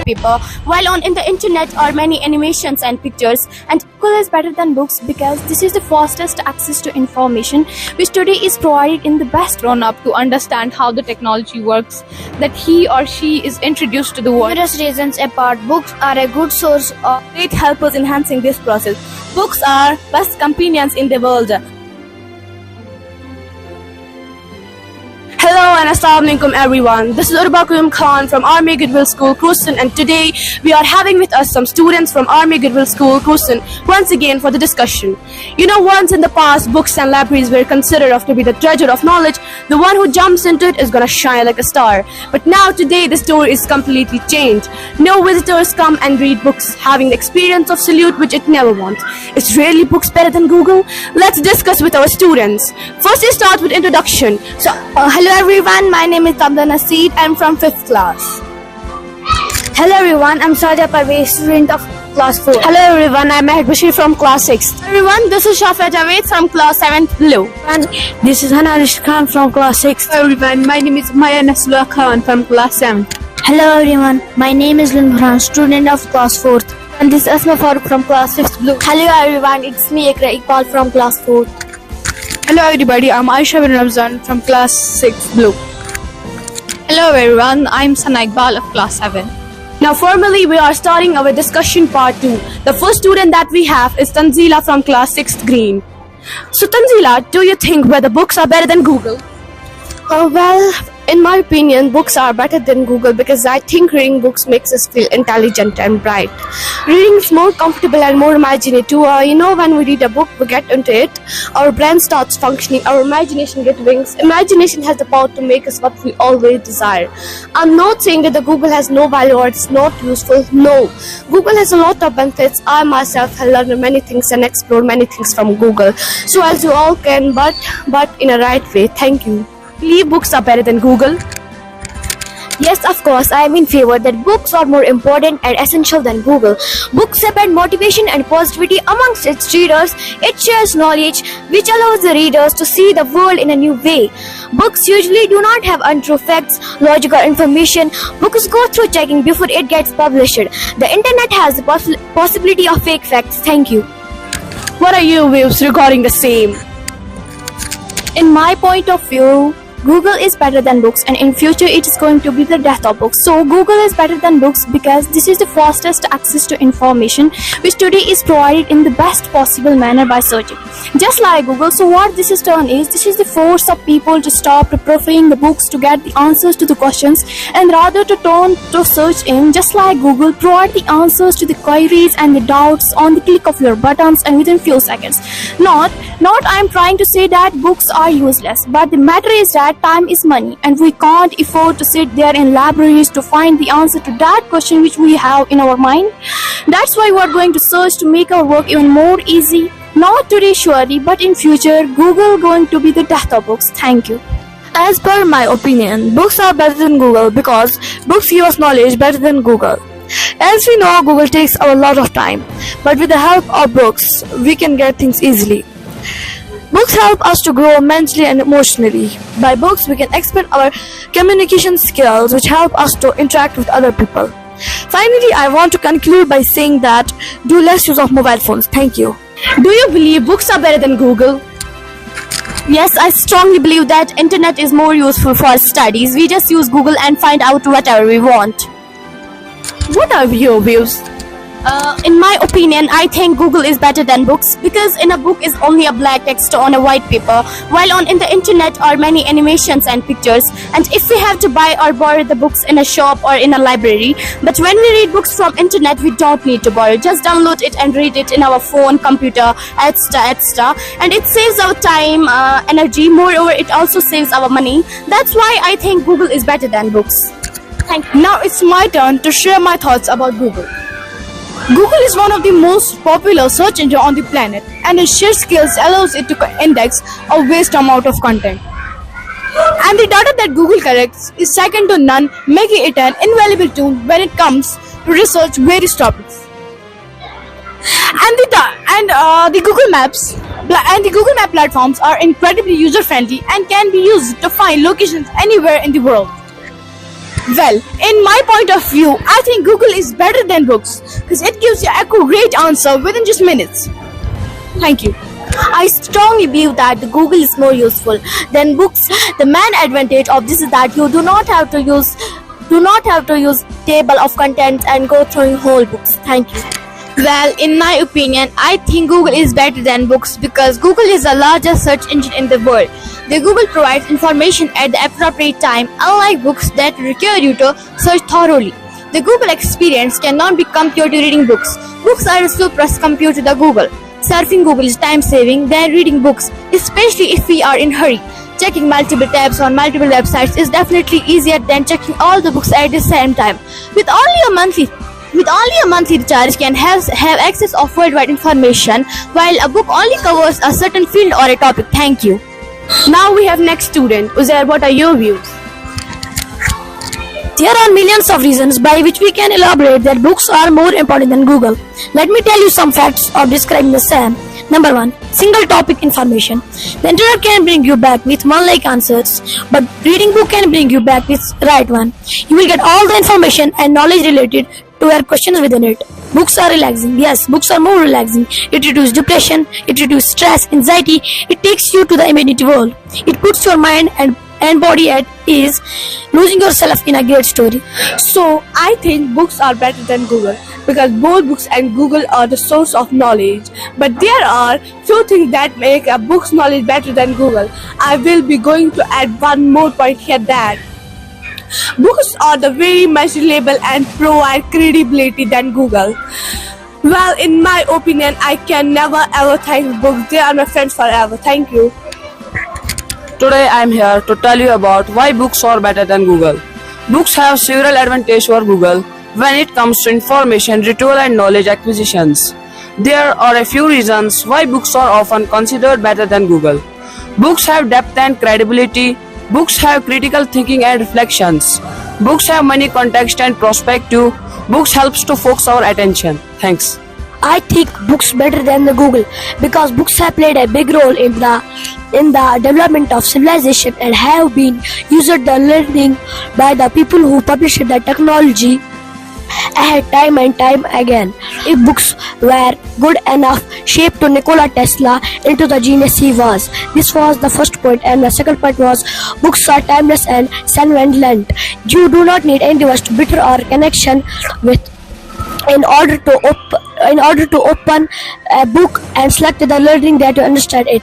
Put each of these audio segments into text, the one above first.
paper, while on in the internet are many animations and pictures. And Google is better than books because this is the fastest access to information, which today is provided in the best Grown up to understand how the technology works that he or she is introduced to the world. numerous reasons apart. Books are a good source of great helpers enhancing this process. Books are best companions in the world. Hello and Assalamualaikum everyone. This is Urbakum Khan from Army Goodwill School, Kristen, and today we are having with us some students from Army Goodwill School, Kristen, once again for the discussion. You know, once in the past, books and libraries were considered of to be the treasure of knowledge. The one who jumps into it is gonna shine like a star. But now today the story is completely changed. No visitors come and read books, having the experience of salute which it never wants. Is really books better than Google? Let's discuss with our students. First we start with introduction. So, hello everyone, my name is Tabda Naseed. I'm from 5th class. Hello everyone, I'm Sadia Parvez, student of class 4. Hello everyone, I'm Mahek Bashir from class 6. Everyone, this is Shafia Javed from class 7th Blue. And this is Hanarish Khan from class 6. Hello everyone, my name is Maya Nasrullah Khan from class 7. Hello everyone, my name is Lin Burhan, student of class 4th. And this is Asma Farooq from class 5th Blue. Hello everyone, it's me Ikra Iqbal from class 4th. Hello everybody, I'm Aisha bin Ramzan from class 6 Blue. Hello everyone, I'm Sana Iqbal of class 7. Now formally we are starting our discussion part 2. The first student that we have is Tanzila from class 6th Green. So Tanzila, do you think whether books are better than Google? Well, in my opinion, books are better than Google because I think reading books makes us feel intelligent and bright. Reading is more comfortable and more imaginative. When we read a book, we get into it, our brain starts functioning, our imagination gets wings. Imagination has the power to make us what we always desire. I'm not saying that the Google has no value or it's not useful. No, Google has a lot of benefits. I myself have learned many things and explored many things from Google. So as you all can, but in a right way. Thank you. Believe books are better than Google? Yes, of course, I am in favor that books are more important and essential than Google. Books spread motivation and positivity amongst its readers. It shares knowledge, which allows the readers to see the world in a new way. Books usually do not have untrue facts, logical information. Books go through checking before it gets published. The internet has the possibility of fake facts. Thank you. What are your views regarding the same? In my point of view, Google is better than books, and in future it is going to be the death of books. So Google is better than books because this is the fastest access to information, which today is provided in the best possible manner by searching. Just like Google, so what this is done is, this is the force of people to stop preferring the books to get the answers to the questions and rather to turn to search in. Just like Google, provide the answers to the queries and the doubts on the click of your buttons and within few seconds. Not I am trying to say that books are useless, but the matter is that time is money and we can't afford to sit there in libraries to find the answer to that question which we have in our mind. That's why we are going to search to make our work even more easy. Not today surely, but in future, Google going to be the death of books. Thank you. As per my opinion, books are better than Google because books give us knowledge better than Google. As we know, Google takes a lot of time, but with the help of books, we can get things easily. Books help us to grow mentally and emotionally. By books, we can expand our communication skills, which help us to interact with other people. Finally, I want to conclude by saying that do less use of mobile phones. Thank you. Do you believe books are better than Google? Yes, I strongly believe that internet is more useful for studies. We just use Google and find out whatever we want. What are your views? In my opinion, I think Google is better than books because in a book is only a black text on a white paper, while on in the internet are many animations and pictures. And if we have to buy or borrow the books in a shop or in a library, but when we read books from internet, we don't need to borrow. Just download it and read it in our phone, computer, etc. And it saves our time, energy. Moreover, it also saves our money. That's why I think Google is better than books. Thank you. Now it's my turn to share my thoughts about Google. Google is one of the most popular search engines on the planet, and its sheer skills allows it to index a vast amount of content. And the data that Google collects is second to none, making it an invaluable tool when it comes to research various topics. The Google Maps and the Google Map platforms are incredibly user-friendly and can be used to find locations anywhere in the world. Well, in my point of view, I think Google is better than books because it gives you accurate answer within just minutes. Thank you. I strongly believe that the Google is more useful than books. The main advantage of this is that you do not have to use table of contents and go through whole books. Thank you. Well, in my opinion, I think Google is better than books because Google is the largest search engine in the world. The Google provides information at the appropriate time, unlike books that require you to search thoroughly. The Google experience cannot be compared to reading books. Books are a slow process compared to the Google. Surfing Google is time-saving than reading books, especially if we are in a hurry. Checking multiple tabs on multiple websites is definitely easier than checking all the books at the same time. With only a monthly recharge, you can have access of worldwide information, while a book only covers a certain field or a topic. Thank you. Now we have next student. Uzair, what are your views? There are millions of reasons by which we can elaborate that books are more important than Google. Let me tell you some facts of describing the same. Number 1. Single topic information. The internet can bring you back with one-like answers, but reading book can bring you back with right one. You will get all the information and knowledge related to your questions within it. Books are relaxing. Yes, books are more relaxing. It reduces depression, it reduces stress, anxiety. It takes you to the imaginative world. It puts your mind and body at ease, losing yourself in a great story. So, I think books are better than Google because both books and Google are the source of knowledge. But there are few things that make a book's knowledge better than Google. I will be going to add one more point here that books are the very much reliable and provide credibility than Google. Well, in my opinion, I can never ever thank books. They are my friends forever. Thank you. Today I am here to tell you about why books are better than Google. Books have several advantages over Google when it comes to information retrieval and knowledge acquisitions. There are a few reasons why books are often considered better than Google. Books have depth and credibility. Books have critical thinking and reflections. Books have many context and perspective. Books helps to focus our attention. Thanks. I think books better than the Google because books have played a big role in the development of civilization and have been used the learning by the people who published the technology time and time again. If books were good enough shaped to Nikola Tesla into the genius he was. This was the first point, and the second point was books are timeless and transcendent. You do not need any device to bitter or connection with in order to open a book and select the learning that you understand it.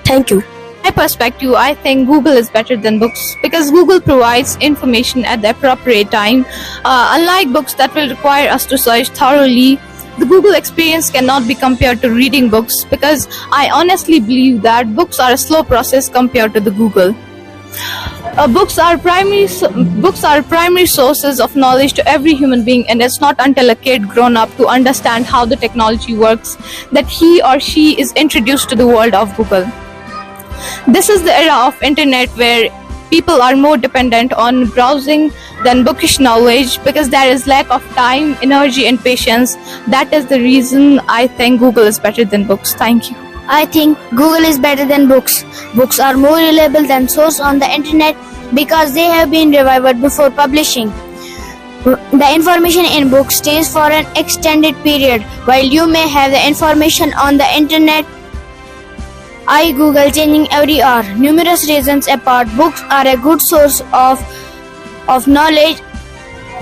Thank you. My perspective, I think Google is better than books because Google provides information at the appropriate time. Unlike books that will require us to search thoroughly, the Google experience cannot be compared to reading books because I honestly believe that books are a slow process compared to the Google. Books are primary sources of knowledge to every human being, and it's not until a kid grown up to understand how the technology works that he or she is introduced to the world of Google. This is the era of internet where people are more dependent on browsing than bookish knowledge because there is lack of time, energy and patience. That is the reason I think Google is better than books. Thank you. I think Google is better than books. Books are more reliable than source on the internet because they have been reviewed before publishing. The information in books stays for an extended period, while you may have the information on the internet. I Google changing every hour. Numerous reasons apart, books are a good source of knowledge,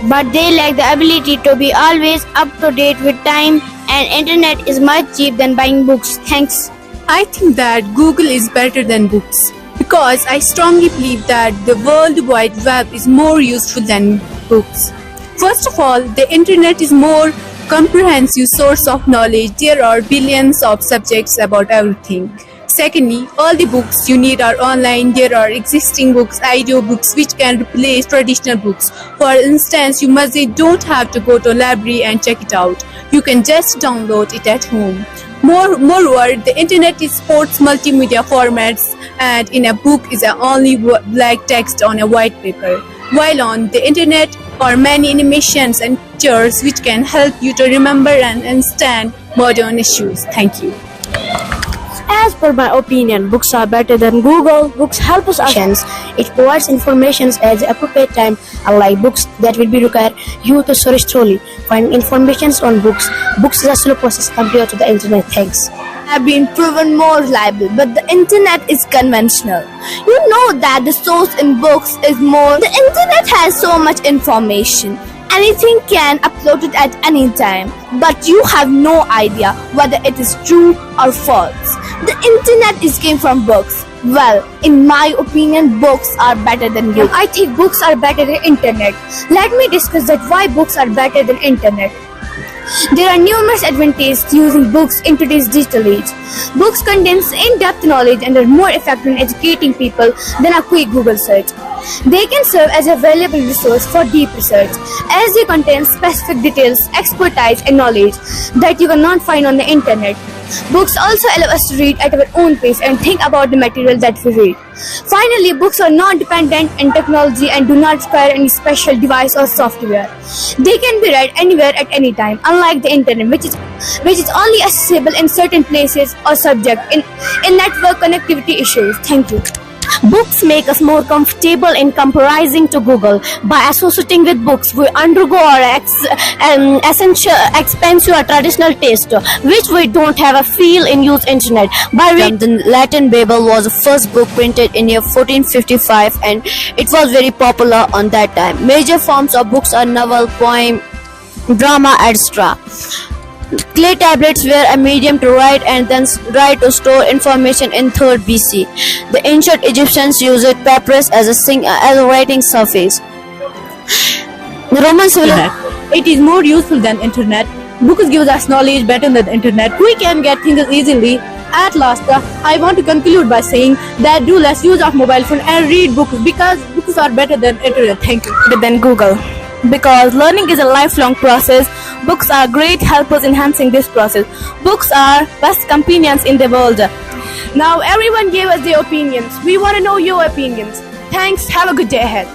but they lack the ability to be always up to date with time, and internet is much cheap than buying books. Thanks. I think that Google is better than books because I strongly believe that the World Wide Web is more useful than books. First of all, the internet is more comprehensive source of knowledge. There are billions of subjects about everything. Secondly, all the books you need are online. There are existing books, audio books, which can replace traditional books. For instance, you don't have to go to a library and check it out. You can just download it at home. Moreover, the internet supports multimedia formats, and in a book is only black text on a white paper. While on the internet are many animations and pictures which can help you to remember and understand modern issues. Thank you. As per my opinion, books are better than Google. Books help us actions. It provides information at the appropriate time, unlike books that will be require you to search thoroughly. Finding information on books is a slow process compared to the internet. Thanks. Have been proven more reliable, but the internet is conventional. You know that the source in books is more. The internet has so much information. Anything can upload it at any time, but you have no idea whether it is true or false. The internet is came from books. Well, in my opinion, books are better than books. I think books are better than internet. Let me discuss that why books are better than internet. There are numerous advantages to using books in today's digital age. Books contains in-depth knowledge and are more effective in educating people than a quick Google search. They can serve as a valuable resource for deep research, as they contain specific details, expertise, and knowledge that you cannot find on the internet. Books also allow us to read at our own pace and think about the material that we read. Finally, books are not dependent on technology and do not require any special device or software. They can be read anywhere at any time, unlike the internet, which is only accessible in certain places or subject in network connectivity issues. Thank you. Books make us more comfortable in comparison to Google. By associating with books, we undergo our essential expensive or traditional taste, which we don't have a feel in use internet. By the Latin Bible was the first book printed in year 1455, and it was very popular on that time. Major forms of books are novel, poem, drama, etc. Clay tablets were a medium to write and then write to store information in 3rd BC. The ancient Egyptians used papyrus as a writing surface. The Roman civilization. It is more useful than internet. Books gives us knowledge better than the internet. We can get things easily. At last, I want to conclude by saying that do less use of mobile phone and read books because books are better than internet. Thank you. Better than Google. Because learning is a lifelong process, books are great helpers enhancing this process. Books are best companions in the world. Now everyone gave us their opinions. We want to know your opinions. Thanks. Have a good day ahead.